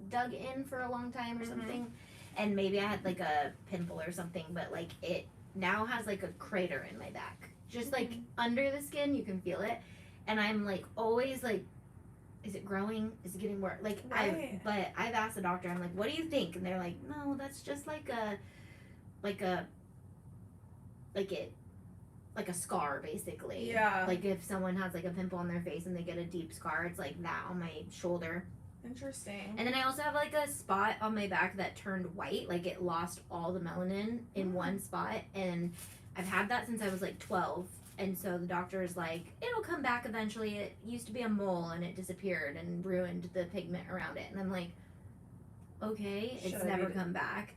dug in for a long time or something. And maybe I had like a pimple or something, but like it now has like a crater in my back. Just like under the skin, you can feel it. And I'm like always like, is it growing? Is it getting worse? Like but I've asked the doctor, I'm like, what do you think? And they're like, no, that's just like a scar basically. Yeah. Like if someone has like a pimple on their face and they get a deep scar, it's like that on my shoulder. Interesting. And then I also have like a spot on my back that turned white, like it lost all the melanin in one spot, and I've had that since I was like 12. And so the doctor is like, it'll come back eventually. It used to be a mole and it disappeared and ruined the pigment around it. And I'm like, okay, it's never come back.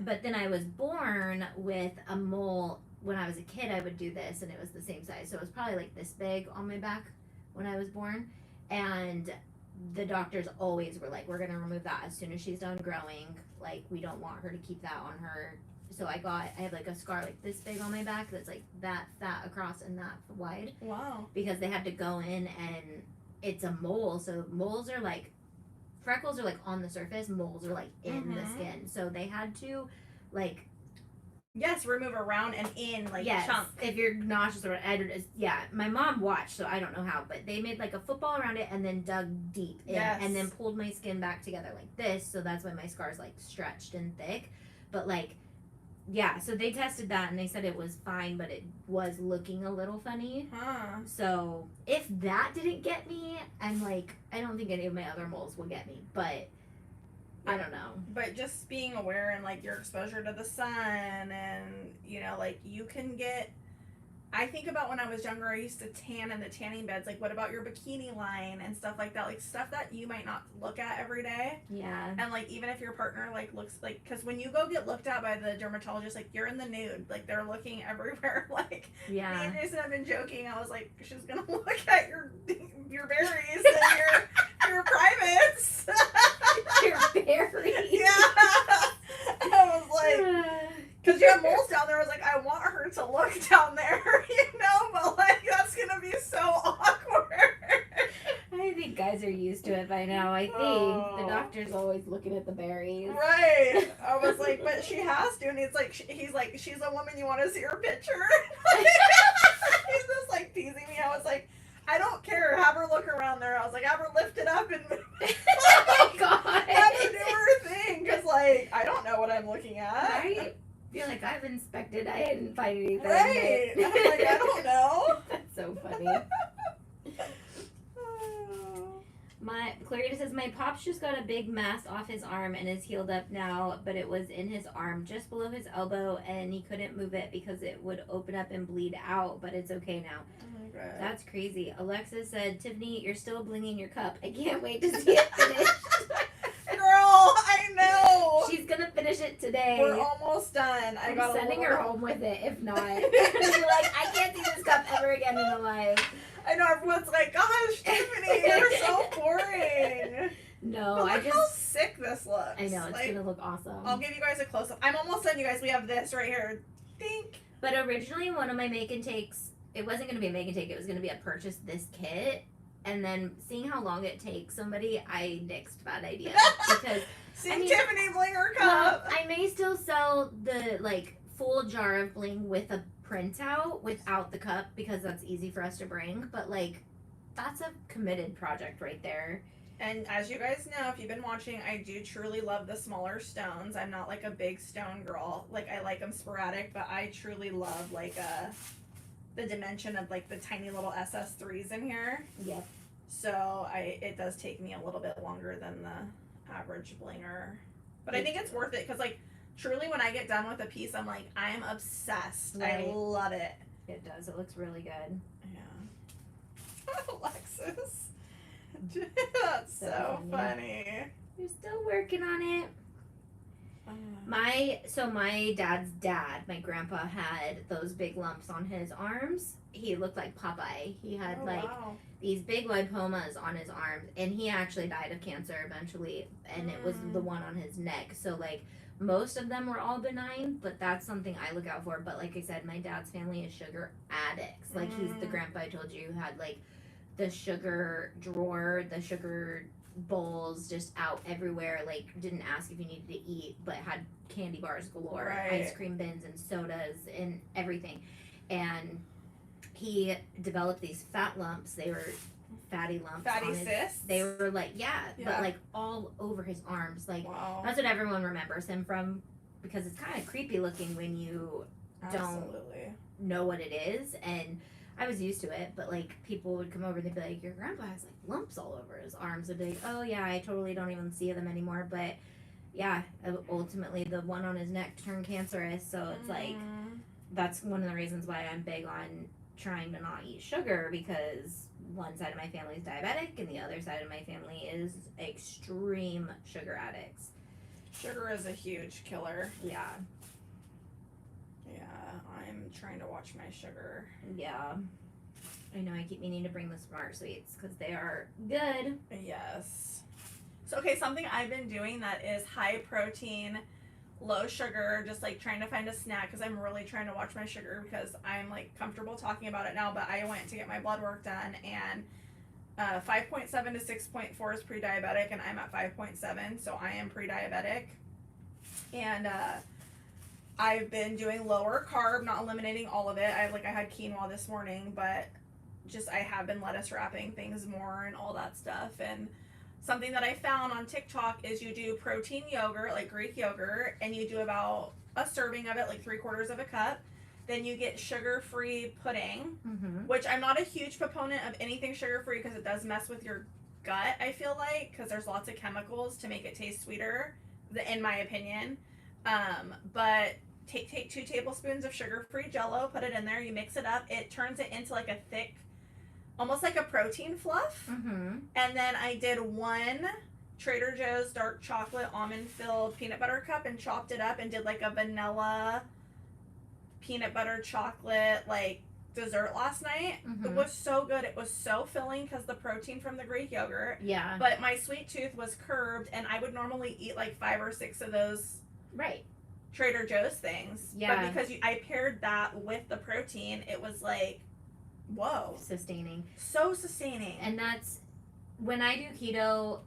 But then I was born with a mole. When I was a kid, I would do this, and it was the same size. So it was probably like this big on my back when I was born. And the doctors always were like, we're going to remove that as soon as she's done growing. Like, we don't want her to keep that on her. So I have like a scar like this big on my back that's like that fat across and that wide. Wow. Because they had to go in, and it's a mole. So moles are like, freckles are like on the surface. Moles are like in the skin. So they had to like... Yes, remove around and in, like, chunks. If you're nauseous or my mom watched, so I don't know how, but they made like a football around it and then dug deep in and then pulled my skin back together like this, so that's why my scar's like stretched and thick. But like, yeah, so they tested that and they said it was fine, but it was looking a little funny. So if that didn't get me, I'm like, I don't think any of my other moles will get me, but I don't know. But just being aware and, like, your exposure to the sun and, you know, like, you can get... I think about when I was younger, I used to tan in the tanning beds. Like, what about your bikini line and stuff like that? Like, stuff that you might not look at every day. Yeah. And, like, even if your partner, like, looks... Like, because when you go get looked at by the dermatologist, like, you're in the nude. Like, they're looking everywhere. Like, me and Jason have been joking. I was like, she's going to look at your berries and your privates. Your berries. Yeah. I was like, because you have moles down there. I was like, I want her to look down there, you know, but like, that's going to be so awkward. I think guys are used to it by now. I think the doctor's always looking at the berries. Right. I was like, but she has to. And he's like, she's a woman, you want to see her picture? He's just like teasing me. I was like, I don't care. Have her look around there. I was like, have her lift it up and oh my God. Have her do her thing. Because, like, I don't know what I'm looking at. I feel like I've inspected Clarita says my pops just got a big mass off his arm and is healed up now, but it was in his arm just below his elbow and he couldn't move it because it would open up and bleed out, but it's okay now. Oh my god. That's crazy. Alexis said, Tiffany, you're still blinging your cup. I can't wait to see it finished. Girl, I know. She's gonna finish it today. We're almost done. I'm sending her home with it if not. She'll be like, I can't see this cup ever again in my life. I know everyone's like, gosh, Tiffany, you're so boring. No, But I look just. how sick this looks. I know, it's like, gonna look awesome. I'll give you guys a close up. I'm almost done, you guys. We have this right here. Think. But originally, one of my make and takes, it wasn't gonna be a make and take, it was gonna be a purchase this kit. And then seeing how long it takes somebody, I nixed that idea. Because See, I mean, Tiffany Blinger well, cup. I may still sell the like full jar of bling with a printout without the cup because that's easy for us to bring. But like, that's a committed project right there. And as you guys know, if you've been watching, I do truly love the smaller stones. I'm not like a big stone girl. Like, I like them sporadic, but I truly love like the dimension of like the tiny little SS3s in here. Yep. So it does take me a little bit longer than the average blinger, but I think it's worth it because like truly when I get done with a piece, I'm like, I'm obsessed. Right. I love it. It does. It looks really good. Yeah. Alexis. That's so funny. You're still working on it. My dad's dad, my grandpa, had those big lumps on his arms. He looked like Popeye. He had wow. these big lipomas on his arms, and he actually died of cancer eventually, and it was the one on his neck. So like most of them were all benign, but that's something I look out for. But like I said, my dad's family is sugar addicts. Like he's the grandpa I told you who had like the sugar drawer, the sugar bowls just out everywhere, like didn't ask if you needed to eat, but had candy bars galore, ice cream bins and sodas and everything. And he developed these fat lumps. They were fatty lumps. Fatty cysts? They were like, yeah, but like all over his arms. Like that's what everyone remembers him from, because it's kind of creepy looking when you don't know what it is. And I was used to it, but like people would come over and they'd be like, your grandpa has like lumps all over his arms. I'd be like, oh yeah, I totally don't even see them anymore. But yeah, ultimately the one on his neck turned cancerous. So it's like, that's one of the reasons why I'm big on trying to not eat sugar, because one side of my family is diabetic and the other side of my family is extreme sugar addicts. Sugar is a huge killer. Yeah. I'm trying to watch my sugar. Yeah. I know, I keep meaning to bring the Smart Sweets because they are good. Yes. So, okay, something I've been doing that is high protein, low sugar, just like trying to find a snack because I'm really trying to watch my sugar because I'm like comfortable talking about it now, but I went to get my blood work done and 5.7 to 6.4 is pre-diabetic and I'm at 5.7, so I am pre-diabetic. And I've been doing lower carb, not eliminating all of it. I had quinoa this morning, but just I have been lettuce wrapping things more and all that stuff. And something that I found on TikTok is you do protein yogurt, like Greek yogurt, and you do about a serving of it, like 3/4 of a cup. Then you get sugar-free pudding, which I'm not a huge proponent of anything sugar-free because it does mess with your gut, I feel like, because there's lots of chemicals to make it taste sweeter, in my opinion. But take 2 tablespoons of sugar-free Jell-O, put it in there, you mix it up, it turns it into like a thick, almost like a protein fluff. And then I did 1 Trader Joe's dark chocolate almond-filled peanut butter cup and chopped it up and did like a vanilla peanut butter chocolate like dessert last night. It was so good. It was so filling because the protein from the Greek yogurt. Yeah. But my sweet tooth was curbed, and I would normally eat like 5 or 6 of those Trader Joe's things. Yeah. But because I paired that with the protein, it was like, whoa. Sustaining. So sustaining. And that's, when I do keto,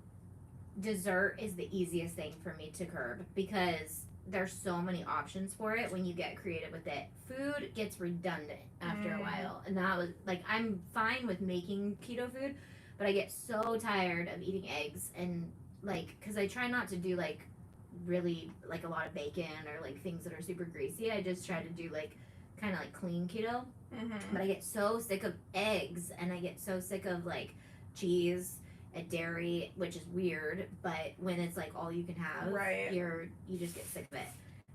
dessert is the easiest thing for me to curb because there's so many options for it when you get creative with it. Food gets redundant after a while. And that was, like, I'm fine with making keto food, but I get so tired of eating eggs and, like, because I try not to do, like, really, like, a lot of bacon or, like, things that are super greasy. I just try to do, like, kind of, like, clean keto. But I get so sick of eggs and I get so sick of, like, cheese at Dairy, which is weird, but when it's like all you can have, Right. you just get sick of it.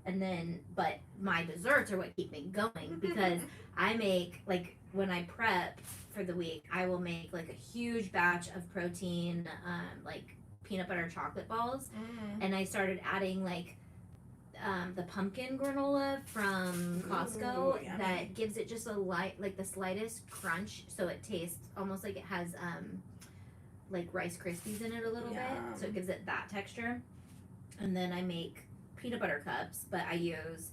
And then, but my desserts are what keep me going because I make, like, when I prep for the week, I will make like a huge batch of protein, like peanut butter chocolate balls, and I started adding like the pumpkin granola from Costco. Ooh, That gives it just a light, like the slightest crunch, so it tastes almost like it has like Rice Krispies in it a little bit, so it gives it that texture. And then I make peanut butter cups, but I use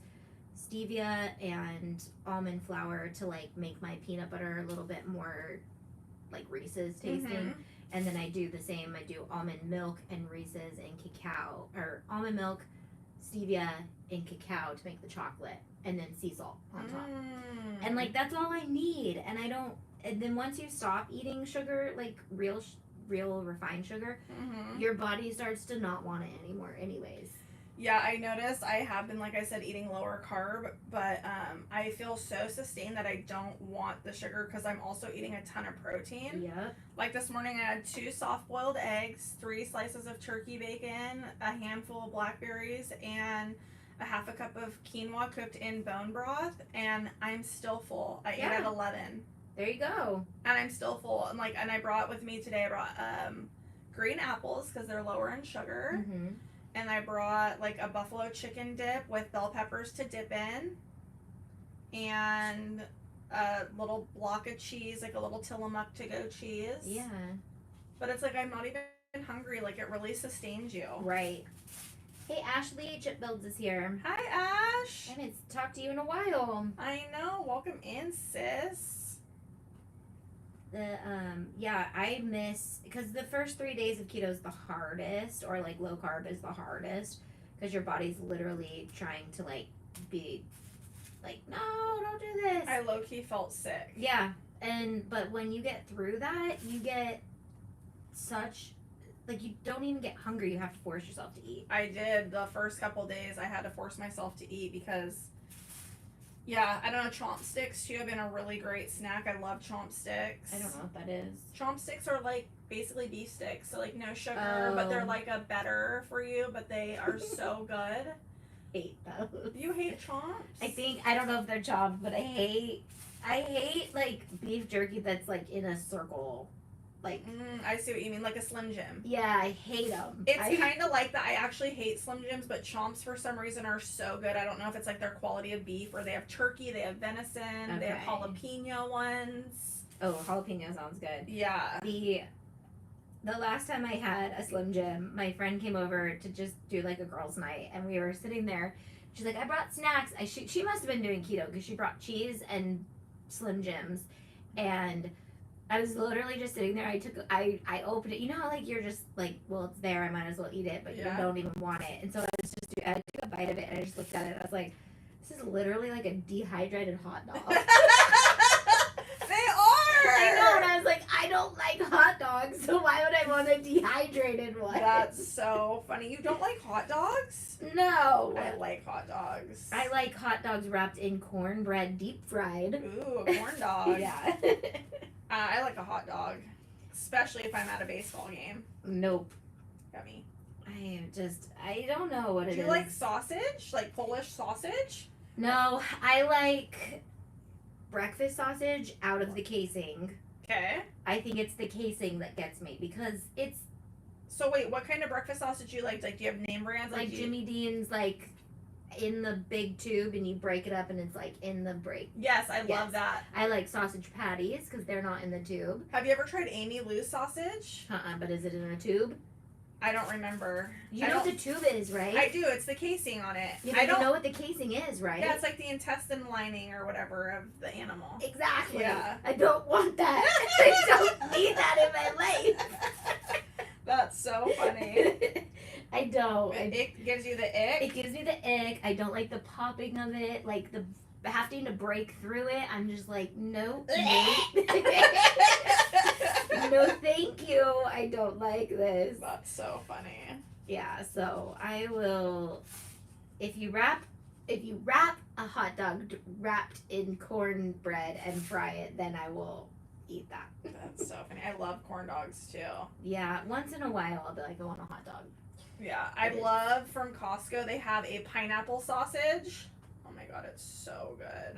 stevia and almond flour to like make my peanut butter a little bit more like Reese's tasting. And then I do the same. I do almond milk and Reese's and cacao, or almond milk, stevia, and cacao to make the chocolate, and then sea salt on top. And like that's all I need. And I don't. And then once you stop eating sugar, like real refined sugar, your body starts to not want it anymore anyways. Yeah, I noticed I have been, like I said, eating lower carb, but I feel so sustained that I don't want the sugar because I'm also eating a ton of protein. Yep. Like this morning I had 2 soft-boiled eggs, 3 slices of turkey bacon, a handful of blackberries, and a half a cup of quinoa cooked in bone broth, and I'm still full. I ate at 11. There you go. And I'm still full. And I brought with me today, I brought green apples because they're lower in sugar. And I brought like a buffalo chicken dip with bell peppers to dip in. And a little block of cheese, like a little Tillamook to-go cheese. Yeah. But it's like I'm not even hungry. Like it really sustains you. Right. Hey, Ashley, Chip Builds is here. Hi, Ash. I haven't talked to you in a while. I know. Welcome in, sis. I miss, because the first 3 days of keto is the hardest, or like low carb is the hardest, because your body's literally trying to like be like, no, don't do this. I low-key felt sick. Yeah, but when you get through that, you get such, like, you don't even get hungry. You have to force yourself to eat. I did. The first couple days I had to force myself to eat because, yeah, I don't know, chomp sticks too have been a really great snack. I love chomp sticks. I don't know what that is. Chomp sticks are like basically beef sticks, so like no sugar, but they're like a better for you, but they are so good. Hate those. You hate chomps? I don't know if they're chopped, but I hate like beef jerky that's like in a circle. Like, I see what you mean, like a Slim Jim. Yeah, I hate them. It's kind of like that. I actually hate Slim Jims, but chomps for some reason are so good. I don't know if it's like their quality of beef, or they have turkey, they have venison, they have jalapeno ones. Oh, jalapeno sounds good. Yeah. The last time I had a Slim Jim, my friend came over to just do like a girls' night, and we were sitting there. She's like, I brought snacks. She must have been doing keto because she brought cheese and Slim Jims, and I was literally just sitting there. I opened it. You know how like you're just like, well, it's there. I might as well eat it, but you don't even want it. And so I took a bite of it and I just looked at it. And I was like, this is literally like a dehydrated hot dog. They are. I know, and I was like, I don't like hot dogs, so why would I want a dehydrated one? That's so funny. You don't like hot dogs? No. I like hot dogs. I like hot dogs wrapped in cornbread, deep fried. Ooh, a corn dog. Yeah. I like a hot dog, especially if I'm at a baseball game. Nope. Yummy. I don't know what it is. Do you like sausage? Like Polish sausage? No, I like breakfast sausage out of the casing. Okay. I think it's the casing that gets me because it's... So wait, what kind of breakfast sausage do you like? Like, do you have name brands? Like Jimmy Dean's, like, in the big tube, and you break it up, and it's, like, in the break. Yes, I love that. I like sausage patties, because they're not in the tube. Have you ever tried Amy Lou's sausage? But is it in a tube? I don't remember. You know what the tube is, right? I do. It's the casing on it. I don't know what the casing is, right? Yeah, it's like the intestine lining or whatever of the animal. Exactly. Yeah. I don't want that. I don't need that in my life. That's so funny. I don't. It gives you the ick? It gives me the ick. I don't like the popping of it. Like the having to break through it. I'm just like, no. No, thank you. I don't like this. That's so funny. Yeah, so I will. If you wrap a hot dog wrapped in cornbread and fry it, then I will eat that. That's so funny. I love corn dogs too. Yeah, once in a while I'll be like, I want a hot dog. Yeah, I love from Costco. They have a pineapple sausage. Oh my god, it's so good.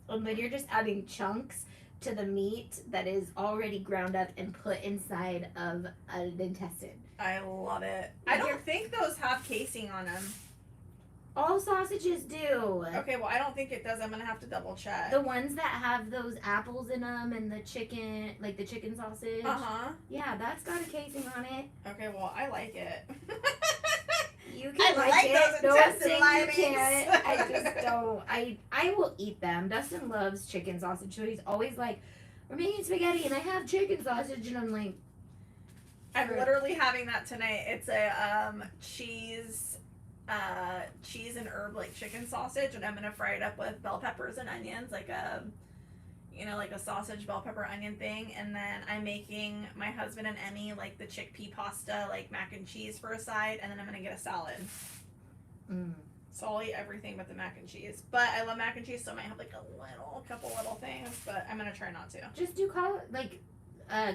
And then you're just adding chunks to the meat that is already ground up and put inside of an intestine. I love it. I don't think those have casing on them. All sausages do. Okay, well, I don't think it does. I'm gonna have to double check. The ones that have those apples in them and the chicken, like the chicken sausage. Yeah, that's got a casing on it. Okay, well, I like it. You can like it. Those Don't say intestine you can't. I just don't. I will eat them. Dustin loves chicken sausage, so he's always like, we're making spaghetti and I have chicken sausage, and I'm like, I'm literally having that tonight. It's a cheese and herb like chicken sausage, and I'm gonna fry it up with bell peppers and onions, like a like a sausage bell pepper onion thing. And then I'm making my husband and Emmy like the chickpea pasta, like mac and cheese for a side, and then I'm gonna get a salad. So I'll eat everything but the mac and cheese. But I love mac and cheese, so I might have like a couple little things, but I'm gonna try not to. Just do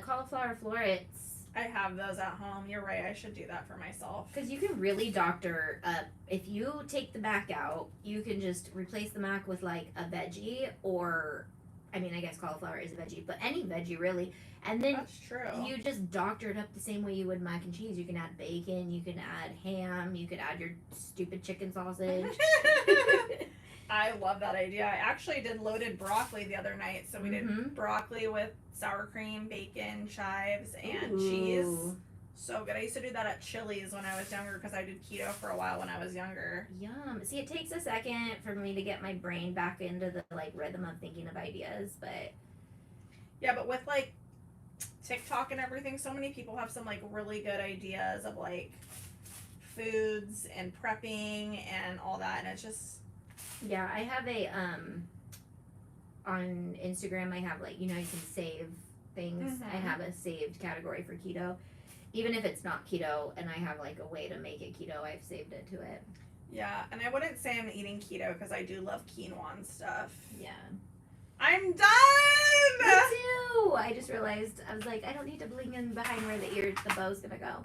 cauliflower florets. I have those at home. You're right. I should do that for myself. Because you can really doctor up. If you take the mac out, you can just replace the mac with like a veggie, or, I mean, I guess cauliflower is a veggie, but any veggie really. And then that's true. You just doctor it up the same way you would mac and cheese. You can add bacon, you can add ham, you could add your stupid chicken sausage. I love that idea. I actually did loaded broccoli the other night. So we did broccoli with sour cream, bacon, chives, and cheese. So good. I used to do that at Chili's when I was younger because I did keto for a while when I was younger. Yum. See, it takes a second for me to get my brain back into the like rhythm of thinking of ideas, but yeah, but with like TikTok and everything, so many people have some like really good ideas of like foods and prepping and all that, and it's just yeah. I have a on Instagram I have like, you can save things. I have a saved category for keto, even if it's not keto, and I have like a way to make it keto. I've saved it to it. Yeah, and I wouldn't say I'm eating keto because I do love quinoa and stuff. Yeah. I'm done! Me too! I just realized, I was like, I don't need to bling in behind where the bow's gonna go.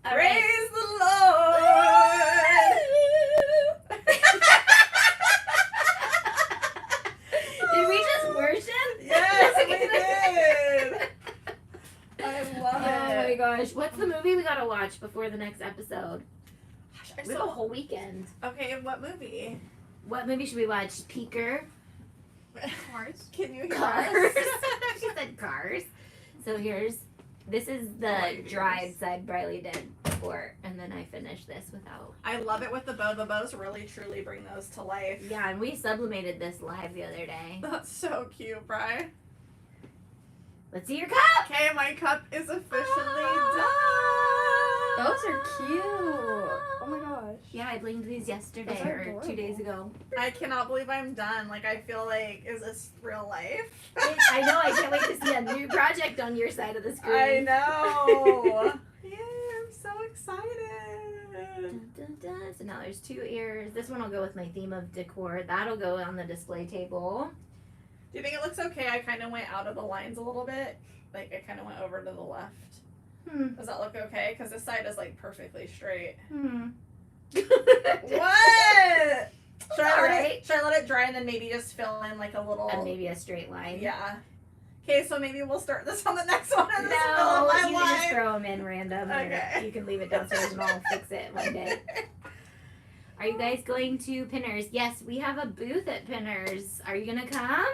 All Praise right. the Lord! Did we just worship? Yes, we did! I love it. Oh my gosh. What's the movie we gotta watch before the next episode? Gosh, We have a whole weekend. Okay, what movie? What movie should we watch? Peeker? Cars? Can you hear Cars. us? She said Cars. So this is the drive that Briley did before, and then I finished this without. I love it with the bow. The bows really truly bring those to life. Yeah, and we sublimated this live the other day. That's so cute, Bri. Let's see your cup! Okay, my cup is officially done. Those are cute. Oh my gosh. Yeah, I blinged these yesterday Those are or 2 days ago. I cannot believe I'm done. Like, I feel like, is this real life? I know, I can't wait to see a new project on your side of the screen. I know. Yeah, I'm so excited. Dun, dun, dun. So now there's 2 ears. This one will go with my theme of decor. That'll go on the display table. Do you think it looks okay? I kind of went out of the lines a little bit. Like, I kind of went over to the left. Does that look okay? Because this side is, like, perfectly straight. What? Should I let it dry and then maybe just fill in, like, a little... And maybe a straight line. Yeah. Okay, so maybe we'll start this on the next one and just fill in No, my you can just line. throw them in random. Okay. You can leave it downstairs and I'll fix it one day. Are you guys going to Pinners? Yes, we have a booth at Pinners. Are you going to come?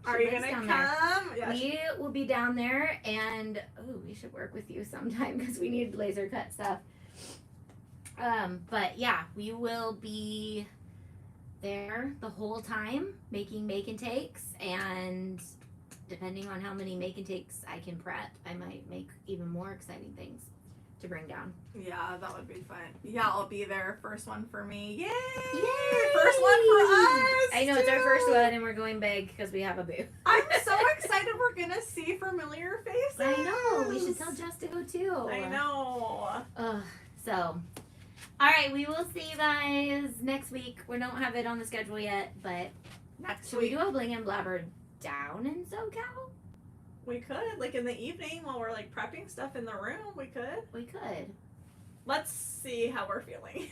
Are you gonna come? Yeah. We will be down there, and we should work with you sometime because we need laser cut stuff. But yeah, we will be there the whole time making make and takes, and depending on how many make and takes I can prep, I might make even more exciting things to bring down. Yeah, that would be fun. Yeah, I'll be there. First one for me. Yay! Yay! First one for us. I know, it's our first one, and we're going big because we have a booth. I'm so excited. We're gonna see familiar faces. I know. We should tell Jess to go too. I know. So, all right, we will see you guys next week. We don't have it on the schedule yet, but Next should week. we do a Bling and Blabber down in SoCal? We could, like in the evening while we're like prepping stuff in the room, we could. We could. Let's see how we're feeling.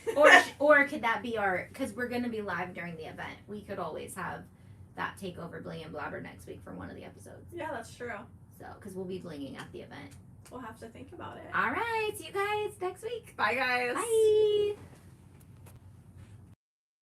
Or could that be our, because we're going to be live during the event. We could always have that take over Bling and Blabber next week for one of the episodes. Yeah, that's true. So, because we'll be blinging at the event. We'll have to think about it. All right. See you guys next week. Bye, guys. Bye.